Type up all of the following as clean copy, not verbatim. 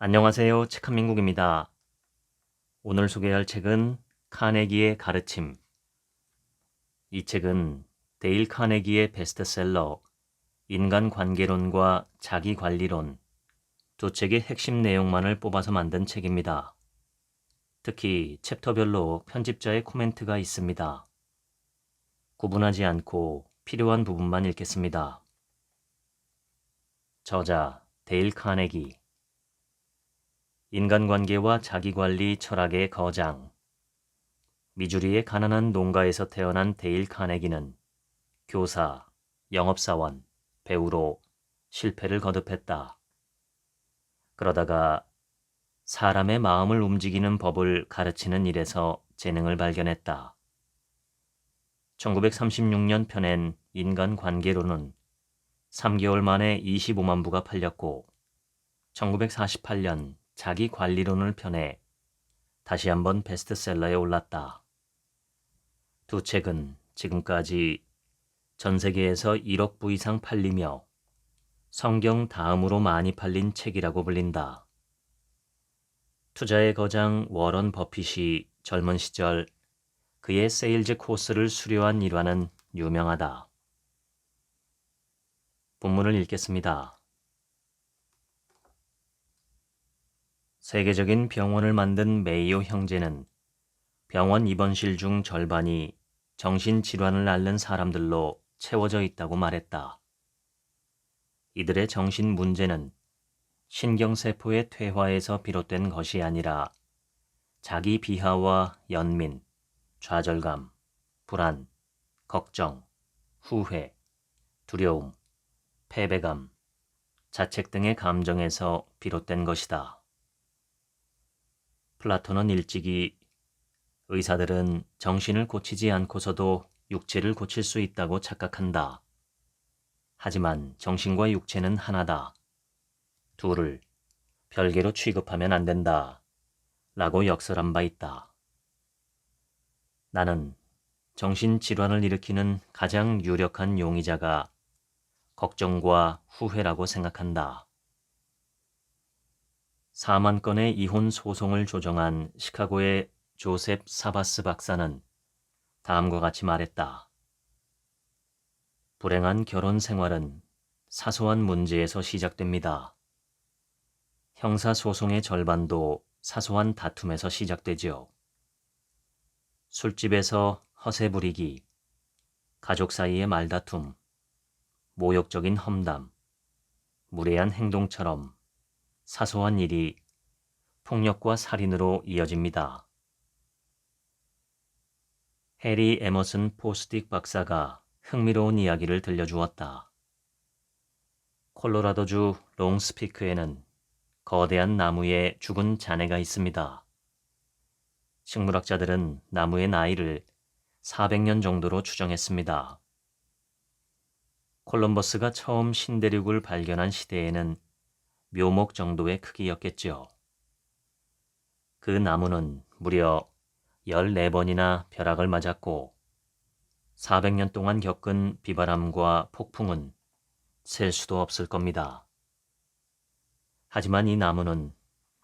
안녕하세요. 책 한민국입니다. 오늘 소개할 책은 카네기의 가르침. 이 책은 데일 카네기의 베스트셀러 인간관계론과 자기관리론 두 책의 핵심 내용만을 뽑아서 만든 책입니다. 특히 챕터별로 편집자의 코멘트가 있습니다. 구분하지 않고 필요한 부분만 읽겠습니다. 저자 데일 카네기 인간관계와 자기관리 철학의 거장 미주리의 가난한 농가에서 태어난 데일 카네기는 교사, 영업사원, 배우로 실패를 거듭했다. 그러다가 사람의 마음을 움직이는 법을 가르치는 일에서 재능을 발견했다. 1936년 펴낸 인간관계론은 3개월 만에 25만 부가 팔렸고 1948년 자기관리론을 펴내 다시 한번 베스트셀러에 올랐다. 두 책은 지금까지 전 세계에서 1억 부 이상 팔리며 성경 다음으로 많이 팔린 책이라고 불린다. 투자의 거장 워런 버핏이 젊은 시절 그의 세일즈 코스를 수료한 일화는 유명하다. 본문을 읽겠습니다. 세계적인 병원을 만든 메이오 형제는 병원 입원실 중 절반이 정신질환을 앓는 사람들로 채워져 있다고 말했다. 이들의 정신 문제는 신경세포의 퇴화에서 비롯된 것이 아니라 자기 비하와 연민, 좌절감, 불안, 걱정, 후회, 두려움, 패배감, 자책 등의 감정에서 비롯된 것이다. 플라톤은 일찍이 의사들은 정신을 고치지 않고서도 육체를 고칠 수 있다고 착각한다. 하지만 정신과 육체는 하나다. 둘을 별개로 취급하면 안 된다. 라고 역설한 바 있다. 나는 정신질환을 일으키는 가장 유력한 용의자가 걱정과 후회라고 생각한다. 4만 건의 이혼 소송을 조정한 시카고의 조셉 사바스 박사는 다음과 같이 말했다. 불행한 결혼 생활은 사소한 문제에서 시작됩니다. 형사소송의 절반도 사소한 다툼에서 시작되지요. 술집에서 허세 부리기, 가족 사이의 말다툼, 모욕적인 험담, 무례한 행동처럼 사소한 일이 폭력과 살인으로 이어집니다. 해리 에머슨 포스딕 박사가 흥미로운 이야기를 들려주었다. 콜로라도주 롱스피크에는 거대한 나무에 죽은 자네가 있습니다. 식물학자들은 나무의 나이를 400년 정도로 추정했습니다. 콜럼버스가 처음 신대륙을 발견한 시대에는 묘목 정도의 크기였겠지요. 그 나무는 무려 14번이나 벼락을 맞았고 400년 동안 겪은 비바람과 폭풍은 셀 수도 없을 겁니다. 하지만 이 나무는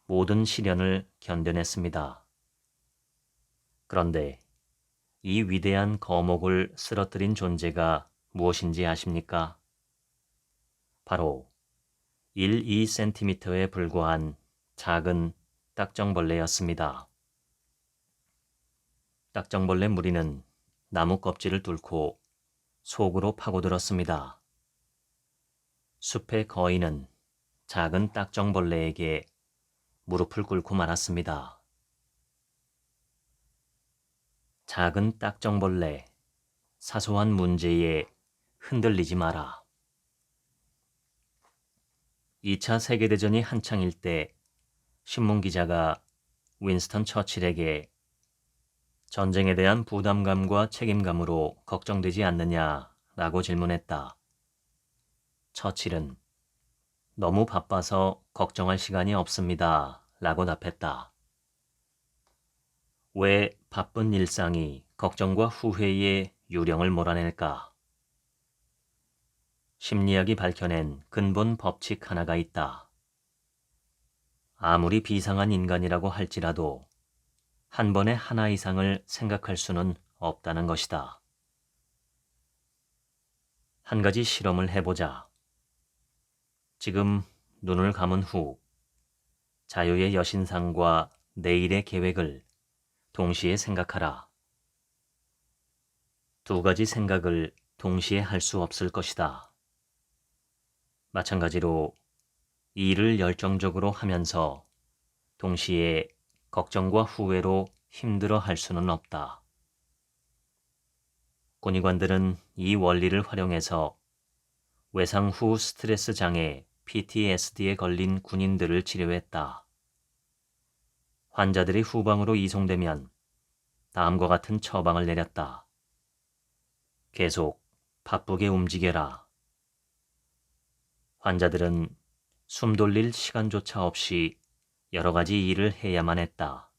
모든 시련을 견뎌냈습니다. 그런데 이 위대한 거목을 쓰러뜨린 존재가 무엇인지 아십니까? 바로 1-2cm에 불과한 작은 딱정벌레였습니다. 딱정벌레 무리는 나무 껍질을 뚫고 속으로 파고들었습니다. 숲의 거인은 작은 딱정벌레에게 무릎을 꿇고 말았습니다. 작은 딱정벌레, 사소한 문제에 흔들리지 마라. 2차 세계대전이 한창일 때 신문기자가 윈스턴 처칠에게 전쟁에 대한 부담감과 책임감으로 걱정되지 않느냐라고 질문했다. 처칠은 너무 바빠서 걱정할 시간이 없습니다. 라고 답했다. 왜 바쁜 일상이 걱정과 후회의 유령을 몰아낼까? 심리학이 밝혀낸 근본 법칙 하나가 있다. 아무리 비상한 인간이라고 할지라도 한 번에 하나 이상을 생각할 수는 없다는 것이다. 한 가지 실험을 해보자. 지금 눈을 감은 후 자유의 여신상과 내일의 계획을 동시에 생각하라. 두 가지 생각을 동시에 할 수 없을 것이다. 마찬가지로 일을 열정적으로 하면서 동시에 걱정과 후회로 힘들어 할 수는 없다. 군의관들은 이 원리를 활용해서 외상 후 스트레스 장애 PTSD에 걸린 군인들을 치료했다. 환자들이 후방으로 이송되면 다음과 같은 처방을 내렸다. 계속 바쁘게 움직여라. 환자들은 숨 돌릴 시간조차 없이 여러 가지 일을 해야만 했다.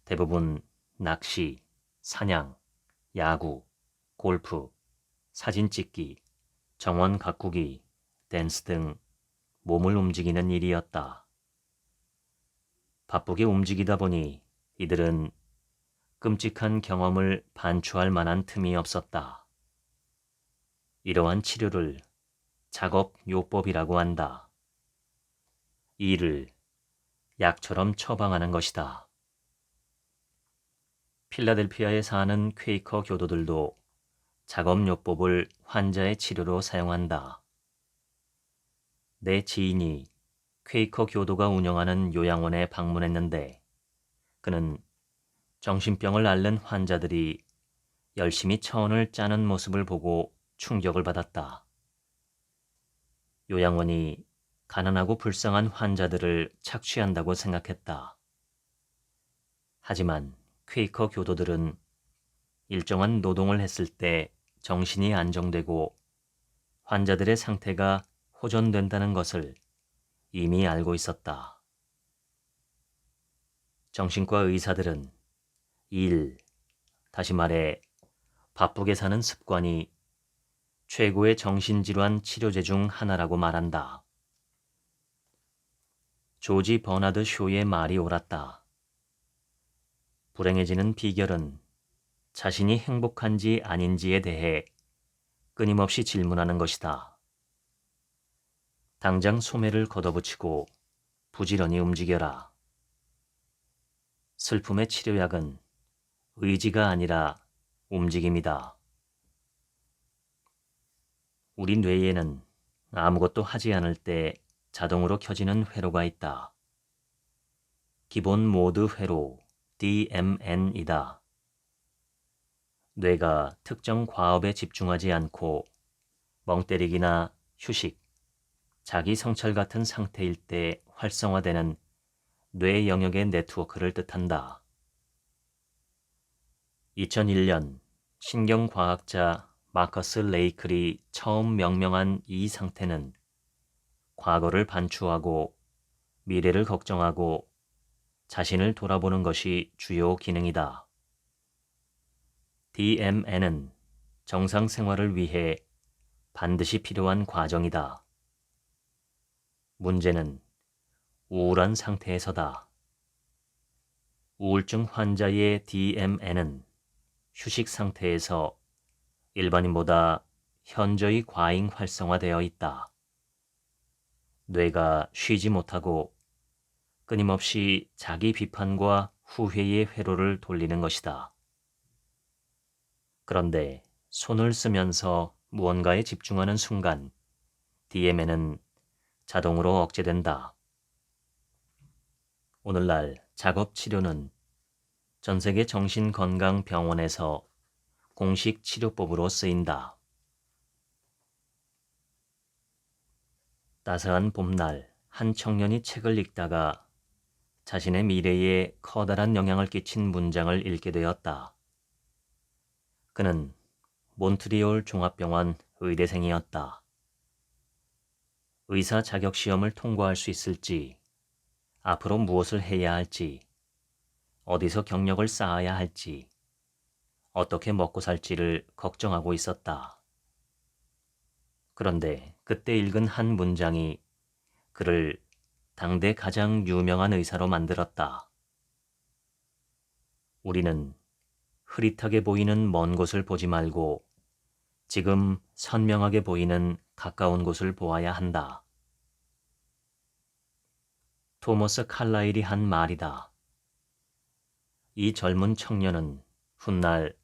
대부분 낚시, 사냥, 야구, 골프, 사진 찍기, 정원 가꾸기, 댄스 등 몸을 움직이는 일이었다. 바쁘게 움직이다 보니 이들은 끔찍한 경험을 반추할 만한 틈이 없었다. 이러한 치료를 작업요법이라고 한다. 이를 약처럼 처방하는 것이다. 필라델피아에 사는 퀘이커 교도들도 작업요법을 환자의 치료로 사용한다. 내 지인이 퀘이커 교도가 운영하는 요양원에 방문했는데 그는 정신병을 앓는 환자들이 열심히 차원을 짜는 모습을 보고 충격을 받았다. 요양원이 가난하고 불쌍한 환자들을 착취한다고 생각했다. 하지만 퀘이커 교도들은 일정한 노동을 했을 때 정신이 안정되고 환자들의 상태가 호전된다는 것을 이미 알고 있었다. 정신과 의사들은 다시 말해 바쁘게 사는 습관이 최고의 정신질환 치료제 중 하나라고 말한다. 조지 버나드 쇼의 말이 옳았다. 불행해지는 비결은 자신이 행복한지 아닌지에 대해 끊임없이 질문하는 것이다. 당장 소매를 걷어붙이고 부지런히 움직여라. 슬픔의 치료약은 의지가 아니라 움직임이다. 우리 뇌에는 아무것도 하지 않을 때 자동으로 켜지는 회로가 있다. 기본 모드 회로 DMN이다. 뇌가 특정 과업에 집중하지 않고 멍 때리기나 휴식, 자기 성찰 같은 상태일 때 활성화되는 뇌 영역의 네트워크를 뜻한다. 2001년 신경과학자 마커스 레이클이 처음 명명한 이 상태는 과거를 반추하고 미래를 걱정하고 자신을 돌아보는 것이 주요 기능이다. DMN은 정상 생활을 위해 반드시 필요한 과정이다. 문제는 우울한 상태에서다. 우울증 환자의 DMN은 휴식 상태에서 일반인보다 현저히 과잉 활성화되어 있다. 뇌가 쉬지 못하고 끊임없이 자기 비판과 후회의 회로를 돌리는 것이다. 그런데 손을 쓰면서 무언가에 집중하는 순간 DMN은 자동으로 억제된다. 오늘날 작업 치료는 전 세계 정신건강병원에서 공식 치료법으로 쓰인다. 따스한 봄날 한 청년이 책을 읽다가 자신의 미래에 커다란 영향을 끼친 문장을 읽게 되었다. 그는 몬트리올 종합병원 의대생이었다. 의사 자격시험을 통과할 수 있을지, 앞으로 무엇을 해야 할지, 어디서 경력을 쌓아야 할지, 어떻게 먹고 살지를 걱정하고 있었다. 그런데 그때 읽은 한 문장이 그를 당대 가장 유명한 의사로 만들었다. 우리는 흐릿하게 보이는 먼 곳을 보지 말고 지금 선명하게 보이는 가까운 곳을 보아야 한다. 토머스 칼라일이 한 말이다. 이 젊은 청년은 훗날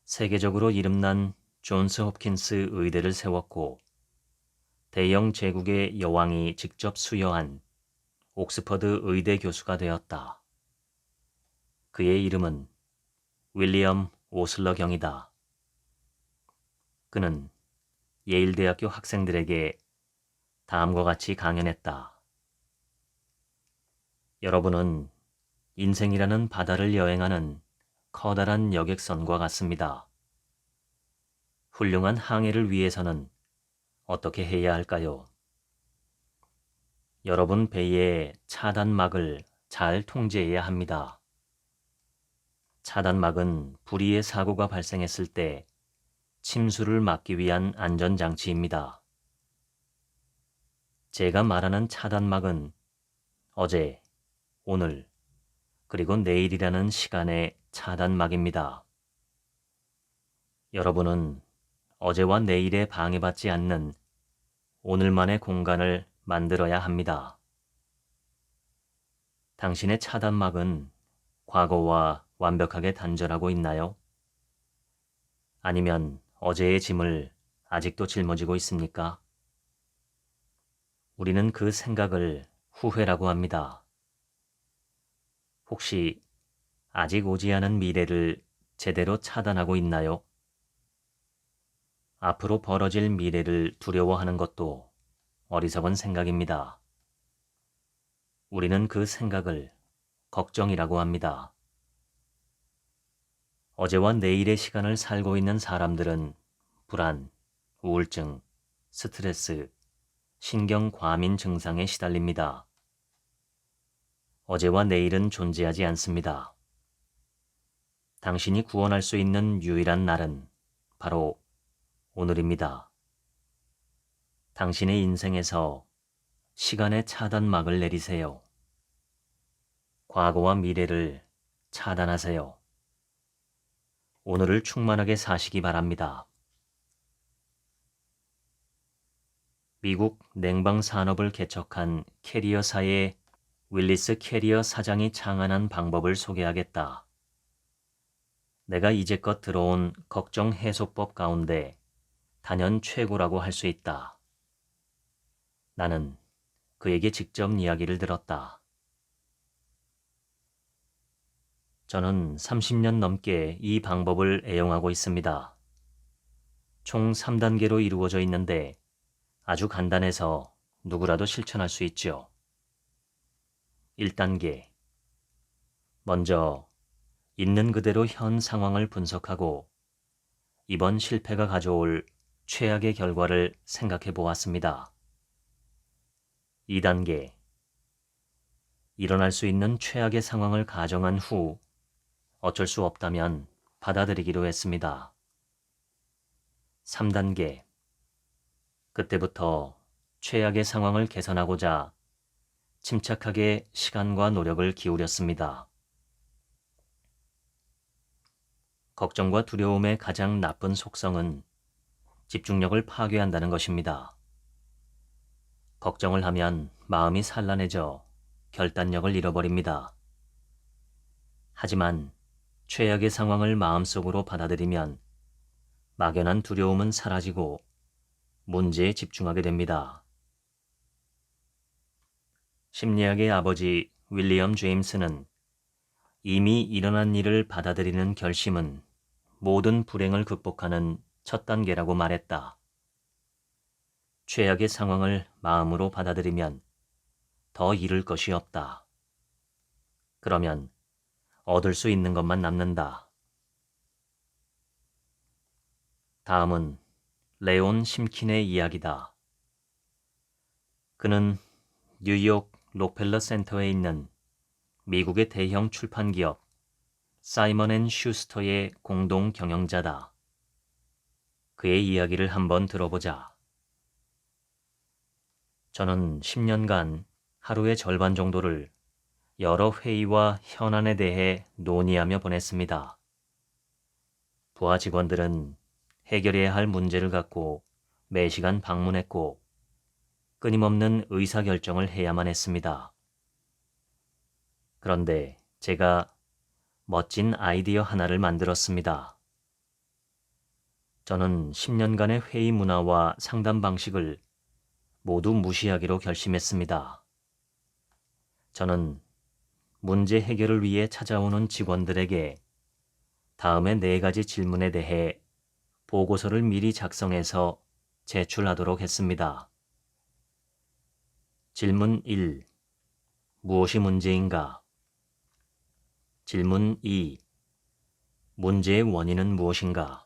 세계적으로 이름난 존스 홉킨스 의대를 세웠고 대영 제국의 여왕이 직접 수여한 옥스퍼드 의대 교수가 되었다. 그의 이름은 윌리엄 오슬러 경이다. 그는 예일대학교 학생들에게 다음과 같이 강연했다. 여러분은 인생이라는 바다를 여행하는 커다란 여객선과 같습니다. 훌륭한 항해를 위해서는 어떻게 해야 할까요? 여러분 배의 차단막을 잘 통제해야 합니다. 차단막은 불의의 사고가 발생했을 때 침수를 막기 위한 안전장치입니다. 제가 말하는 차단막은 어제, 오늘, 그리고 내일이라는 시간의 차단막입니다. 여러분은 어제와 내일에 방해받지 않는 오늘만의 공간을 만들어야 합니다. 당신의 차단막은 과거와 완벽하게 단절하고 있나요? 아니면 어제의 짐을 아직도 짊어지고 있습니까? 우리는 그 생각을 후회라고 합니다. 혹시 아직 오지 않은 미래를 제대로 차단하고 있나요? 앞으로 벌어질 미래를 두려워하는 것도 어리석은 생각입니다. 우리는 그 생각을 걱정이라고 합니다. 어제와 내일의 시간을 살고 있는 사람들은 불안, 우울증, 스트레스, 신경과민 증상에 시달립니다. 어제와 내일은 존재하지 않습니다. 당신이 구원할 수 있는 유일한 날은 바로 오늘입니다. 당신의 인생에서 시간의 차단막을 내리세요. 과거와 미래를 차단하세요. 오늘을 충만하게 사시기 바랍니다. 미국 냉방 산업을 개척한 캐리어사의 윌리스 캐리어 사장이 창안한 방법을 소개하겠다. 내가 이제껏 들어온 걱정 해소법 가운데 단연 최고라고 할 수 있다. 나는 그에게 직접 이야기를 들었다. 저는 30년 넘게 이 방법을 애용하고 있습니다. 총 3단계로 이루어져 있는데 아주 간단해서 누구라도 실천할 수 있죠. 1단계. 먼저 있는 그대로 현 상황을 분석하고 이번 실패가 가져올 최악의 결과를 생각해 보았습니다. 2단계. 일어날 수 있는 최악의 상황을 가정한 후 어쩔 수 없다면 받아들이기로 했습니다. 3단계. 그때부터 최악의 상황을 개선하고자 침착하게 시간과 노력을 기울였습니다. 걱정과 두려움의 가장 나쁜 속성은 집중력을 파괴한다는 것입니다. 걱정을 하면 마음이 산란해져 결단력을 잃어버립니다. 하지만 최악의 상황을 마음속으로 받아들이면 막연한 두려움은 사라지고 문제에 집중하게 됩니다. 심리학의 아버지 윌리엄 제임스는 이미 일어난 일을 받아들이는 결심은 모든 불행을 극복하는 첫 단계라고 말했다. 최악의 상황을 마음으로 받아들이면 더 잃을 것이 없다. 그러면 얻을 수 있는 것만 남는다. 다음은 레온 심킨의 이야기다. 그는 뉴욕 록펠러 센터에 있는 미국의 대형 출판기업 사이먼 앤 슈스터의 공동 경영자다. 그의 이야기를 한번 들어보자. 저는 10년간 하루의 절반 정도를 여러 회의와 현안에 대해 논의하며 보냈습니다. 부하 직원들은 해결해야 할 문제를 갖고 매시간 방문했고 끊임없는 의사결정을 해야만 했습니다. 그런데 제가 멋진 아이디어 하나를 만들었습니다. 저는 10년간의 회의 문화와 상담 방식을 모두 무시하기로 결심했습니다. 저는 문제 해결을 위해 찾아오는 직원들에게 다음의 4가지 질문에 대해 보고서를 미리 작성해서 제출하도록 했습니다. 질문 1. 무엇이 문제인가? 질문 2. 문제의 원인은 무엇인가?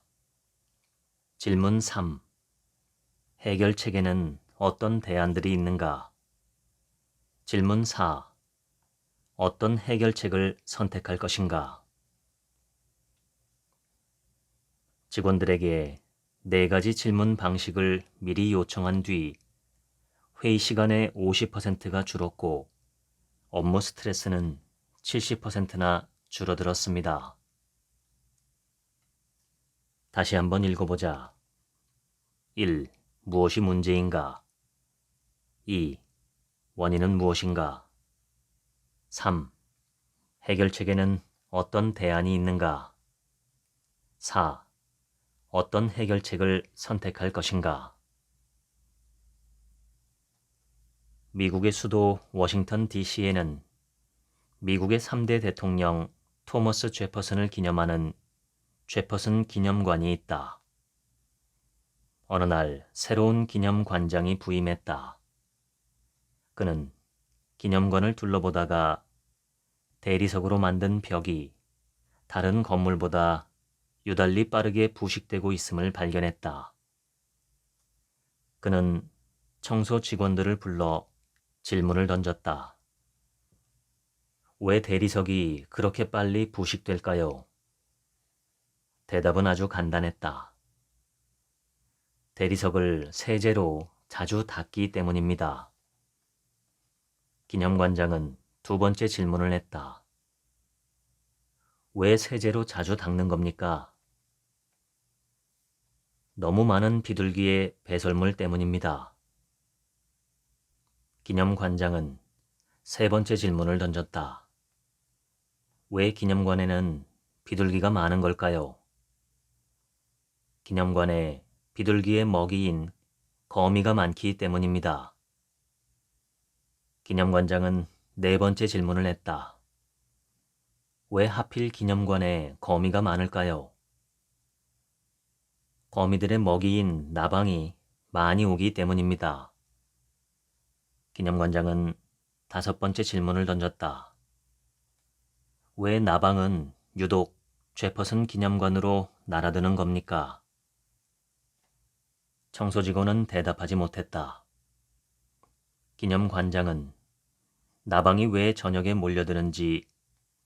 질문 3. 해결책에는 어떤 대안들이 있는가? 질문 4. 어떤 해결책을 선택할 것인가? 직원들에게 4가지 질문 방식을 미리 요청한 뒤 회의 시간의 50%가 줄었고 업무 스트레스는 70%나 줄어들었습니다. 다시 한번 읽어보자. 1. 무엇이 문제인가? 2. 원인은 무엇인가? 3. 해결책에는 어떤 대안이 있는가? 4. 어떤 해결책을 선택할 것인가? 미국의 수도 워싱턴 DC에는 미국의 3대 대통령 토머스 제퍼슨을 기념하는 제퍼슨 기념관이 있다. 어느 날 새로운 기념관장이 부임했다. 그는 기념관을 둘러보다가 대리석으로 만든 벽이 다른 건물보다 유달리 빠르게 부식되고 있음을 발견했다. 그는 청소 직원들을 불러 질문을 던졌다. 왜 대리석이 그렇게 빨리 부식될까요? 대답은 아주 간단했다. 대리석을 세제로 자주 닦기 때문입니다. 기념관장은 2번째 질문을 했다. 왜 세제로 자주 닦는 겁니까? 너무 많은 비둘기의 배설물 때문입니다. 기념관장은 3번째 질문을 던졌다. 왜 기념관에는 비둘기가 많은 걸까요? 기념관에 비둘기의 먹이인 거미가 많기 때문입니다. 기념관장은 4번째 질문을 했다. 왜 하필 기념관에 거미가 많을까요? 거미들의 먹이인 나방이 많이 오기 때문입니다. 기념관장은 5번째 질문을 던졌다. 왜 나방은 유독 제퍼슨 기념관으로 날아드는 겁니까? 청소직원은 대답하지 못했다. 기념관장은 나방이 왜 저녁에 몰려드는지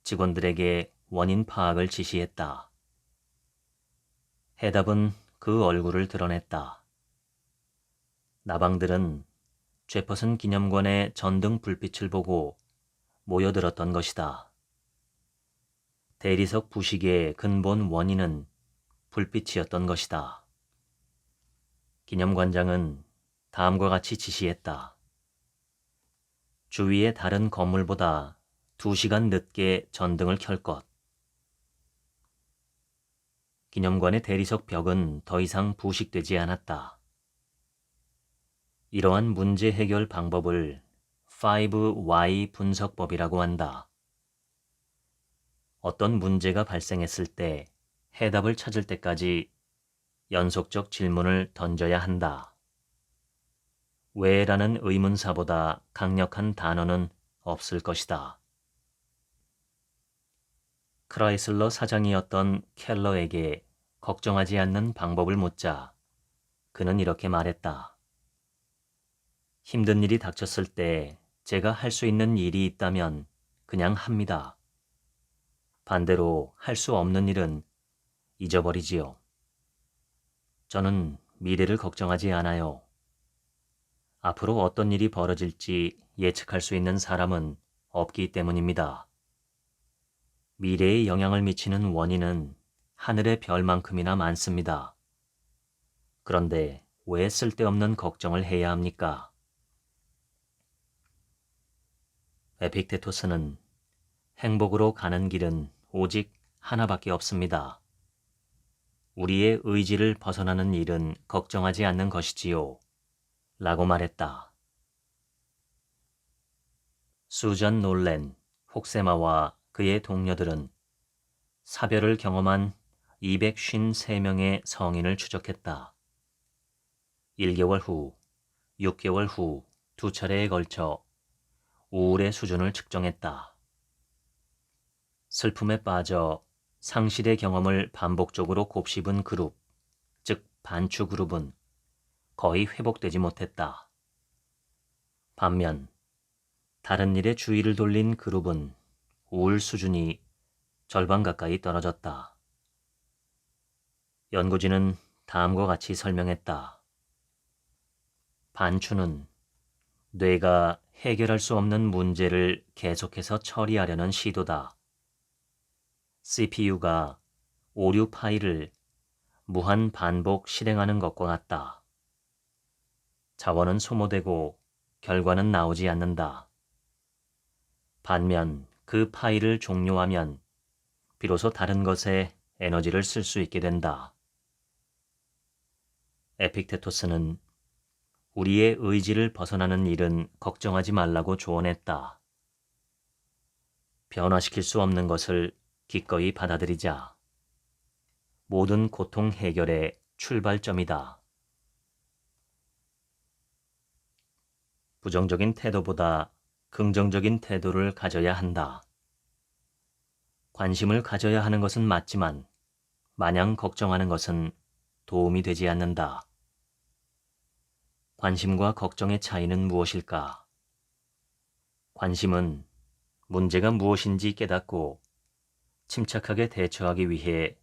직원들에게 원인 파악을 지시했다. 해답은 그 얼굴을 드러냈다. 나방들은 제퍼슨 기념관의 전등 불빛을 보고 모여들었던 것이다. 대리석 부식의 근본 원인은 불빛이었던 것이다. 기념관장은 다음과 같이 지시했다. 주위의 다른 건물보다 2시간 늦게 전등을 켤 것. 기념관의 대리석 벽은 더 이상 부식되지 않았다. 이러한 문제 해결 방법을 5Y 분석법이라고 한다. 어떤 문제가 발생했을 때 해답을 찾을 때까지 연속적 질문을 던져야 한다. 왜라는 의문사보다 강력한 단어는 없을 것이다. 크라이슬러 사장이었던 켈러에게 걱정하지 않는 방법을 묻자 그는 이렇게 말했다. 힘든 일이 닥쳤을 때 제가 할 수 있는 일이 있다면 그냥 합니다. 반대로 할 수 없는 일은 잊어버리지요. 저는 미래를 걱정하지 않아요. 앞으로 어떤 일이 벌어질지 예측할 수 있는 사람은 없기 때문입니다. 미래에 영향을 미치는 원인은 하늘의 별만큼이나 많습니다. 그런데 왜 쓸데없는 걱정을 해야 합니까? 에픽테토스는 행복으로 가는 길은 오직 하나밖에 없습니다. 우리의 의지를 벗어나는 일은 걱정하지 않는 것이지요. 라고 말했다. 수전 놀렌, 혹세마와 그의 동료들은 사별을 경험한 253명의 성인을 추적했다. 1개월 후, 6개월 후 두 차례에 걸쳐 우울의 수준을 측정했다. 슬픔에 빠져 상실의 경험을 반복적으로 곱씹은 그룹, 즉 반추 그룹은 거의 회복되지 못했다. 반면 다른 일에 주의를 돌린 그룹은 우울 수준이 절반 가까이 떨어졌다. 연구진은 다음과 같이 설명했다. 반추는 뇌가 해결할 수 없는 문제를 계속해서 처리하려는 시도다. CPU가 오류 파일을 무한 반복 실행하는 것과 같다. 자원은 소모되고 결과는 나오지 않는다. 반면 그 파일을 종료하면 비로소 다른 것에 에너지를 쓸 수 있게 된다. 에픽테토스는 우리의 의지를 벗어나는 일은 걱정하지 말라고 조언했다. 변화시킬 수 없는 것을 기꺼이 받아들이자. 모든 고통 해결의 출발점이다. 부정적인 태도보다 긍정적인 태도를 가져야 한다. 관심을 가져야 하는 것은 맞지만 마냥 걱정하는 것은 도움이 되지 않는다. 관심과 걱정의 차이는 무엇일까? 관심은 문제가 무엇인지 깨닫고 침착하게 대처하기 위해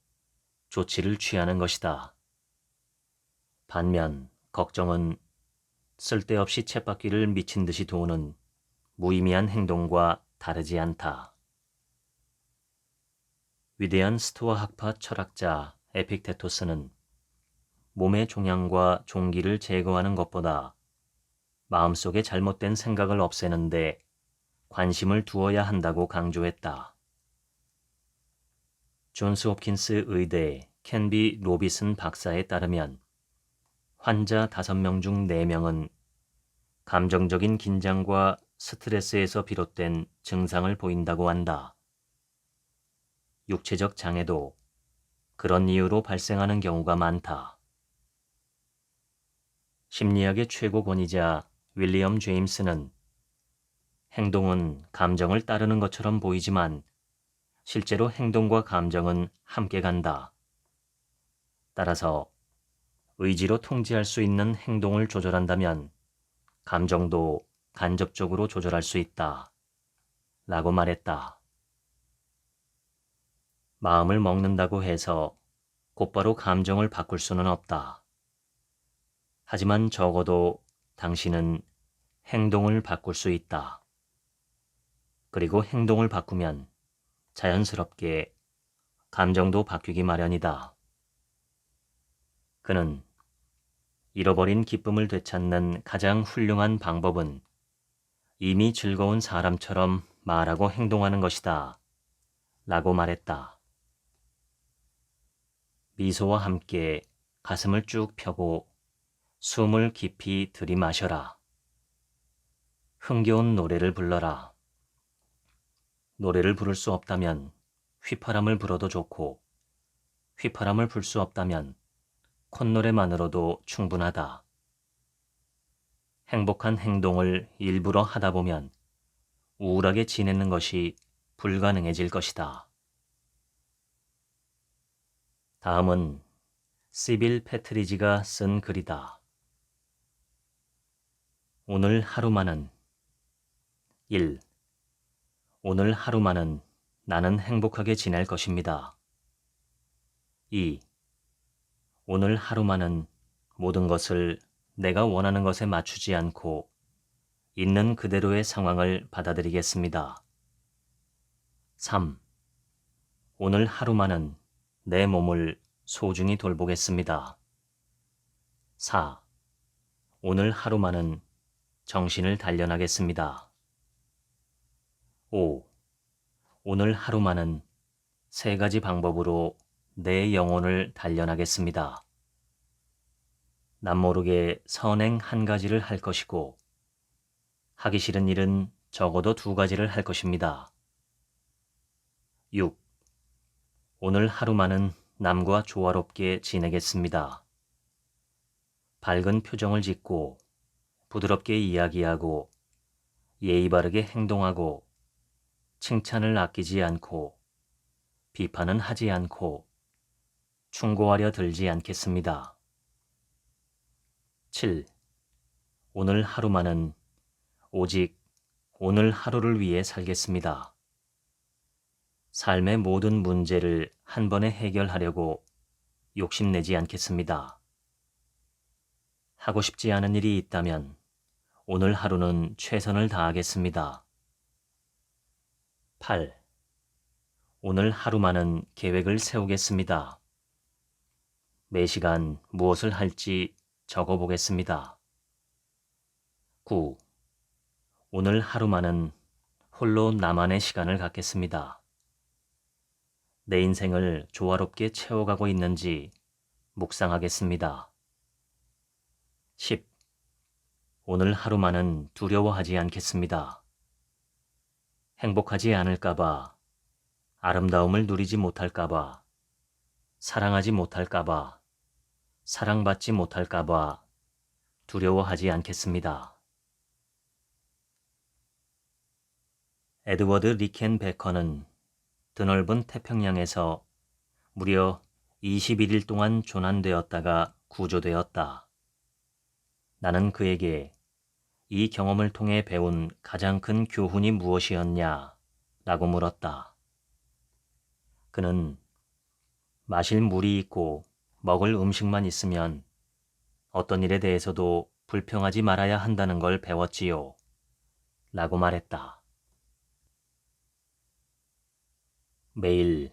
조치를 취하는 것이다. 반면 걱정은 쓸데없이 쳇바퀴를 미친 듯이 도는 무의미한 행동과 다르지 않다. 위대한 스토아 학파 철학자 에픽테토스는 몸의 종양과 종기를 제거하는 것보다 마음속에 잘못된 생각을 없애는데 관심을 두어야 한다고 강조했다. 존스 홉킨스 의대 켄비 로비슨 박사에 따르면 환자 5명 중 4명은 감정적인 긴장과 스트레스에서 비롯된 증상을 보인다고 한다. 육체적 장애도 그런 이유로 발생하는 경우가 많다. 심리학의 최고 권위자 윌리엄 제임스는 행동은 감정을 따르는 것처럼 보이지만 실제로 행동과 감정은 함께 간다. 따라서 의지로 통제할 수 있는 행동을 조절한다면 감정도 간접적으로 조절할 수 있다. 라고 말했다. 마음을 먹는다고 해서 곧바로 감정을 바꿀 수는 없다. 하지만 적어도 당신은 행동을 바꿀 수 있다. 그리고 행동을 바꾸면 자연스럽게 감정도 바뀌기 마련이다. 그는 잃어버린 기쁨을 되찾는 가장 훌륭한 방법은 이미 즐거운 사람처럼 말하고 행동하는 것이다. 라고 말했다. 미소와 함께 가슴을 쭉 펴고 숨을 깊이 들이마셔라. 흥겨운 노래를 불러라. 노래를 부를 수 없다면 휘파람을 불어도 좋고 휘파람을 불 수 없다면 콧노래만으로도 충분하다. 행복한 행동을 일부러 하다 보면 우울하게 지내는 것이 불가능해질 것이다. 다음은 시빌 패트리지가 쓴 글이다. 오늘 하루만은 1. 오늘 하루만은 나는 행복하게 지낼 것입니다. 2. 오늘 하루만은 모든 것을 내가 원하는 것에 맞추지 않고 있는 그대로의 상황을 받아들이겠습니다. 3. 오늘 하루만은 내 몸을 소중히 돌보겠습니다. 4. 오늘 하루만은 정신을 단련하겠습니다. 5. 오늘 하루만은 3가지 방법으로 내 영혼을 단련하겠습니다. 남모르게 선행 1가지를 할 것이고 하기 싫은 일은 적어도 2가지를 할 것입니다. 6. 오늘 하루만은 남과 조화롭게 지내겠습니다. 밝은 표정을 짓고 부드럽게 이야기하고 예의 바르게 행동하고 칭찬을 아끼지 않고 비판은 하지 않고 충고하려 들지 않겠습니다. 7. 오늘 하루만은 오직 오늘 하루를 위해 살겠습니다. 삶의 모든 문제를 한 번에 해결하려고 욕심내지 않겠습니다. 하고 싶지 않은 일이 있다면 오늘 하루는 최선을 다하겠습니다. 8. 오늘 하루만은 계획을 세우겠습니다. 매 시간 무엇을 할지 적어보겠습니다. 9. 오늘 하루만은 홀로 나만의 시간을 갖겠습니다. 내 인생을 조화롭게 채워가고 있는지 묵상하겠습니다. 10. 오늘 하루만은 두려워하지 않겠습니다. 행복하지 않을까봐, 아름다움을 누리지 못할까봐, 사랑하지 못할까봐, 사랑받지 못할까봐 두려워하지 않겠습니다. 에드워드 리켄베커는 드넓은 태평양에서 무려 21일 동안 조난되었다가 구조되었다. 나는 그에게 이 경험을 통해 배운 가장 큰 교훈이 무엇이었냐? 라고 물었다. 그는 마실 물이 있고 먹을 음식만 있으면 어떤 일에 대해서도 불평하지 말아야 한다는 걸 배웠지요. 라고 말했다. 매일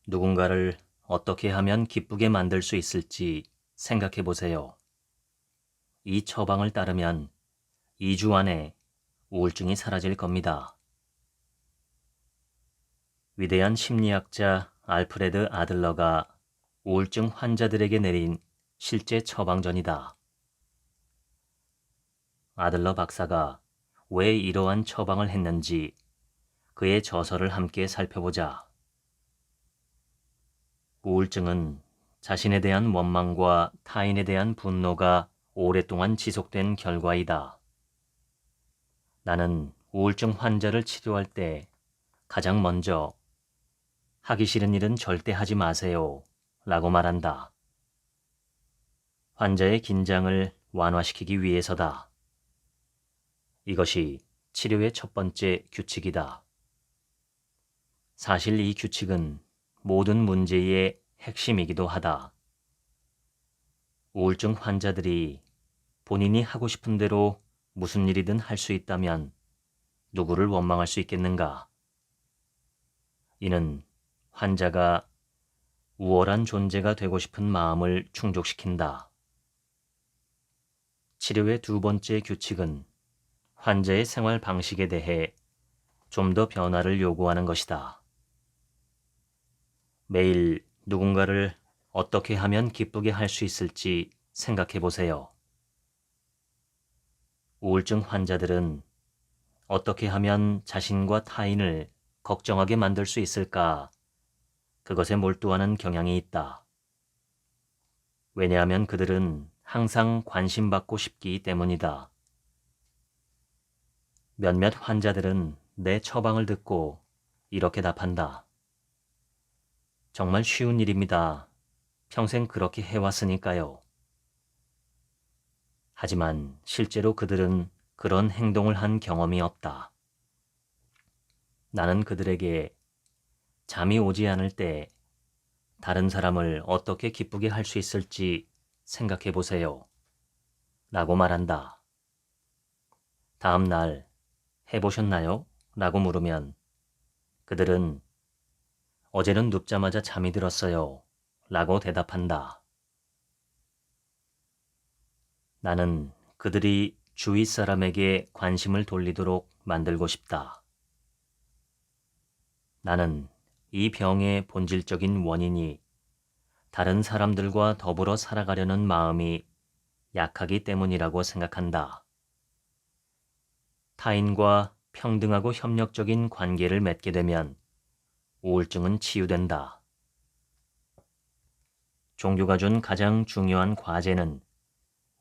누군가를 어떻게 하면 기쁘게 만들 수 있을지 생각해 보세요. 이 처방을 따르면 2주 안에 우울증이 사라질 겁니다. 위대한 심리학자 알프레드 아들러가 우울증 환자들에게 내린 실제 처방전이다. 아들러 박사가 왜 이러한 처방을 했는지 그의 저서를 함께 살펴보자. 우울증은 자신에 대한 원망과 타인에 대한 분노가 오랫동안 지속된 결과이다. 나는 우울증 환자를 치료할 때 가장 먼저 하기 싫은 일은 절대 하지 마세요 라고 말한다. 환자의 긴장을 완화시키기 위해서다. 이것이 치료의 첫 번째 규칙이다. 사실 이 규칙은 모든 문제의 핵심이기도 하다. 우울증 환자들이 본인이 하고 싶은 대로 무슨 일이든 할 수 있다면 누구를 원망할 수 있겠는가? 이는 환자가 우월한 존재가 되고 싶은 마음을 충족시킨다. 치료의 2번째 규칙은 환자의 생활 방식에 대해 좀 더 변화를 요구하는 것이다. 매일 누군가를 어떻게 하면 기쁘게 할 수 있을지 생각해 보세요. 우울증 환자들은 어떻게 하면 자신과 타인을 걱정하게 만들 수 있을까? 그것에 몰두하는 경향이 있다. 왜냐하면 그들은 항상 관심받고 싶기 때문이다. 몇몇 환자들은 내 처방을 듣고 이렇게 답한다. 정말 쉬운 일입니다. 평생 그렇게 해왔으니까요. 하지만 실제로 그들은 그런 행동을 한 경험이 없다. 나는 그들에게 잠이 오지 않을 때 다른 사람을 어떻게 기쁘게 할 수 있을지 생각해 보세요. 라고 말한다. 다음 날 해보셨나요? 라고 물으면 그들은 어제는 눕자마자 잠이 들었어요. 라고 대답한다. 나는 그들이 주위 사람에게 관심을 돌리도록 만들고 싶다. 나는 이 병의 본질적인 원인이 다른 사람들과 더불어 살아가려는 마음이 약하기 때문이라고 생각한다. 타인과 평등하고 협력적인 관계를 맺게 되면 우울증은 치유된다. 종교가 준 가장 중요한 과제는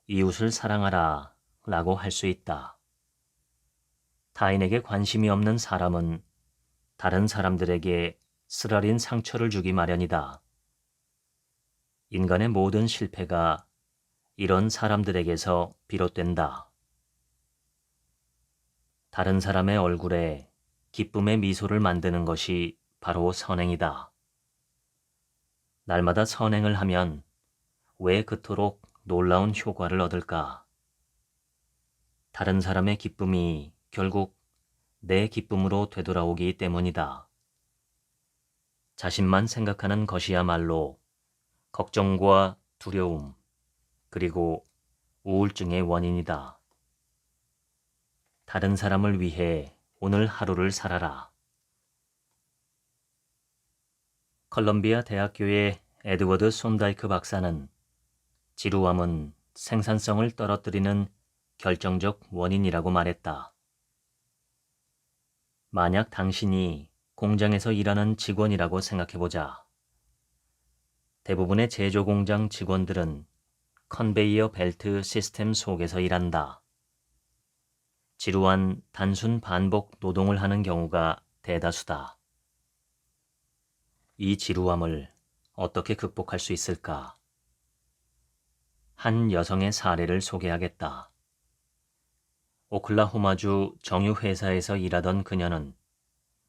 이웃을 사랑하라 라고 할 수 있다. 타인에게 관심이 없는 사람은 다른 사람들에게 쓰라린 상처를 주기 마련이다. 인간의 모든 실패가 이런 사람들에게서 비롯된다. 다른 사람의 얼굴에 기쁨의 미소를 만드는 것이 바로 선행이다. 날마다 선행을 하면 왜 그토록 놀라운 효과를 얻을까? 다른 사람의 기쁨이 결국 내 기쁨으로 되돌아오기 때문이다. 자신만 생각하는 것이야말로 걱정과 두려움, 그리고 우울증의 원인이다. 다른 사람을 위해 오늘 하루를 살아라. 컬럼비아 대학교의 에드워드 손다이크 박사는 지루함은 생산성을 떨어뜨리는 결정적 원인이라고 말했다. 만약 당신이 공장에서 일하는 직원이라고 생각해보자. 대부분의 제조 공장 직원들은 컨베이어 벨트 시스템 속에서 일한다. 지루한 단순 반복 노동을 하는 경우가 대다수다. 이 지루함을 어떻게 극복할 수 있을까? 한 여성의 사례를 소개하겠다. 오클라호마주 정유회사에서 일하던 그녀는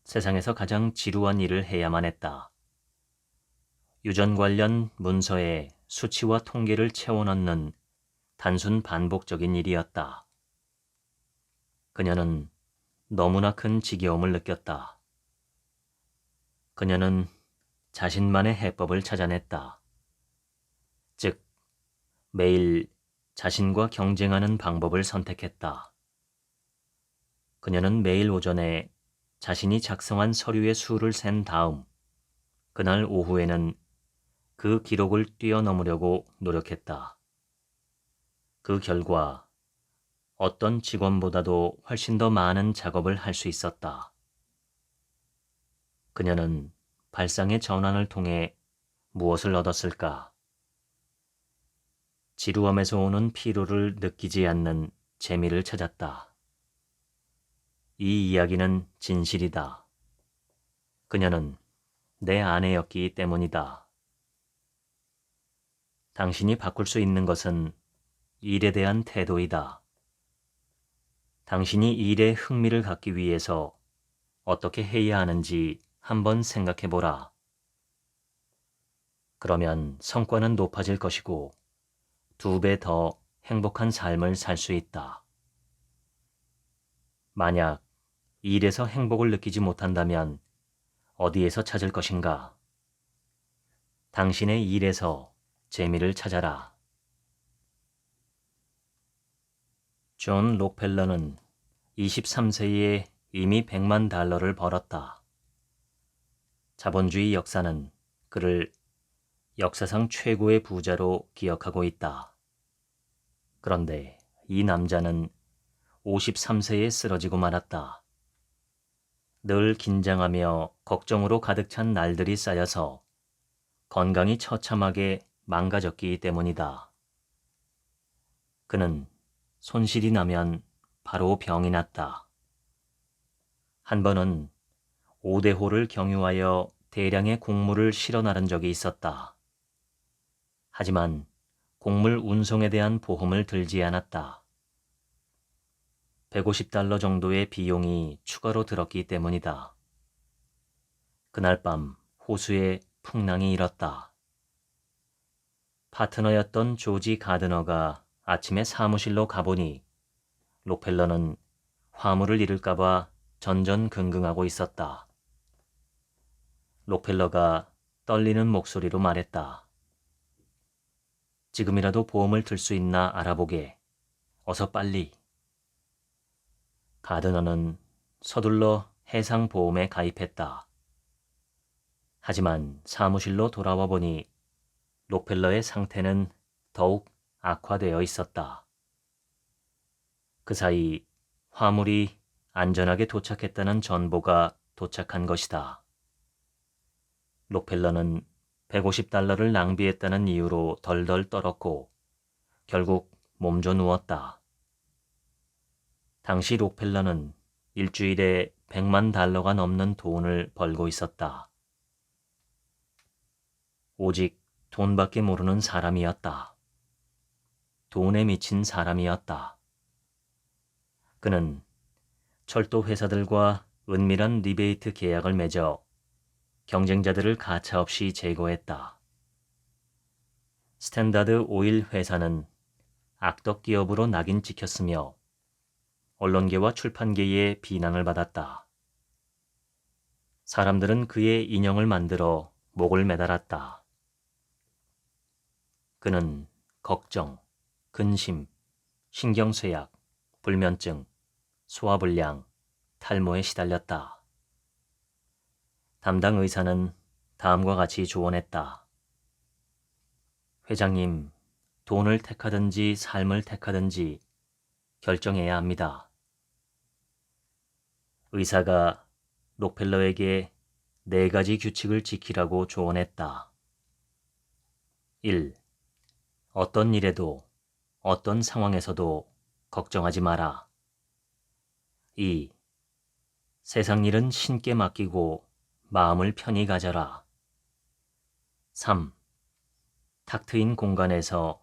세상에서 가장 지루한 일을 해야만 했다. 유전 관련 문서에 수치와 통계를 채워넣는 단순 반복적인 일이었다. 그녀는 너무나 큰 지겨움을 느꼈다. 그녀는 자신만의 해법을 찾아냈다. 즉, 매일 자신과 경쟁하는 방법을 선택했다. 그녀는 매일 오전에 자신이 작성한 서류의 수를 센 다음 그날 오후에는 그 기록을 뛰어넘으려고 노력했다. 그 결과 어떤 직원보다도 훨씬 더 많은 작업을 할 수 있었다. 그녀는 발상의 전환을 통해 무엇을 얻었을까? 지루함에서 오는 피로를 느끼지 않는 재미를 찾았다. 이 이야기는 진실이다. 그녀는 내 아내였기 때문이다. 당신이 바꿀 수 있는 것은 일에 대한 태도이다. 당신이 일에 흥미를 갖기 위해서 어떻게 해야 하는지 한번 생각해보라. 그러면 성과는 높아질 것이고 2배 더 행복한 삶을 살 수 있다. 만약 일에서 행복을 느끼지 못한다면 어디에서 찾을 것인가? 당신의 일에서 재미를 찾아라. 존 록펠러는 23세에 이미 $1,000,000를 벌었다. 자본주의 역사는 그를 역사상 최고의 부자로 기억하고 있다. 그런데 이 남자는 53세에 쓰러지고 말았다. 늘 긴장하며 걱정으로 가득 찬 날들이 쌓여서 건강이 처참하게 망가졌기 때문이다. 그는 손실이 나면 바로 병이 났다. 한 번은 5대호를 경유하여 대량의 곡물을 실어 나른 적이 있었다. 하지만 곡물 운송에 대한 보험을 들지 않았다. $150 정도의 비용이 추가로 들었기 때문이다. 그날 밤 호수에 풍랑이 일었다. 파트너였던 조지 가드너가 아침에 사무실로 가보니 록펠러는 화물을 잃을까봐 전전긍긍하고 있었다. 록펠러가 떨리는 목소리로 말했다. 지금이라도 보험을 들 수 있나 알아보게. 어서 빨리. 가드너는 서둘러 해상보험에 가입했다. 하지만 사무실로 돌아와 보니 록펠러의 상태는 더욱 악화되어 있었다. 그 사이 화물이 안전하게 도착했다는 전보가 도착한 것이다. 록펠러는 $150를 낭비했다는 이유로 덜덜 떨었고 결국 몸져 누웠다. 당시 록펠러는 일주일에 $100만 넘는 돈을 벌고 있었다. 오직 돈밖에 모르는 사람이었다. 돈에 미친 사람이었다. 그는 철도 회사들과 은밀한 리베이트 계약을 맺어 경쟁자들을 가차없이 제거했다. 스탠다드 오일 회사는 악덕 기업으로 낙인 찍혔으며 언론계와 출판계의 비난을 받았다. 사람들은 그의 인형을 만들어 목을 매달았다. 그는 걱정, 근심, 신경쇠약, 불면증, 소화불량, 탈모에 시달렸다. 담당 의사는 다음과 같이 조언했다. 회장님, 돈을 택하든지 삶을 택하든지 결정해야 합니다. 의사가 록펠러에게 4가지 규칙을 지키라고 조언했다. 1. 어떤 일에도 어떤 상황에서도 걱정하지 마라. 2. 세상 일은 신께 맡기고 마음을 편히 가져라. 3. 탁 트인 공간에서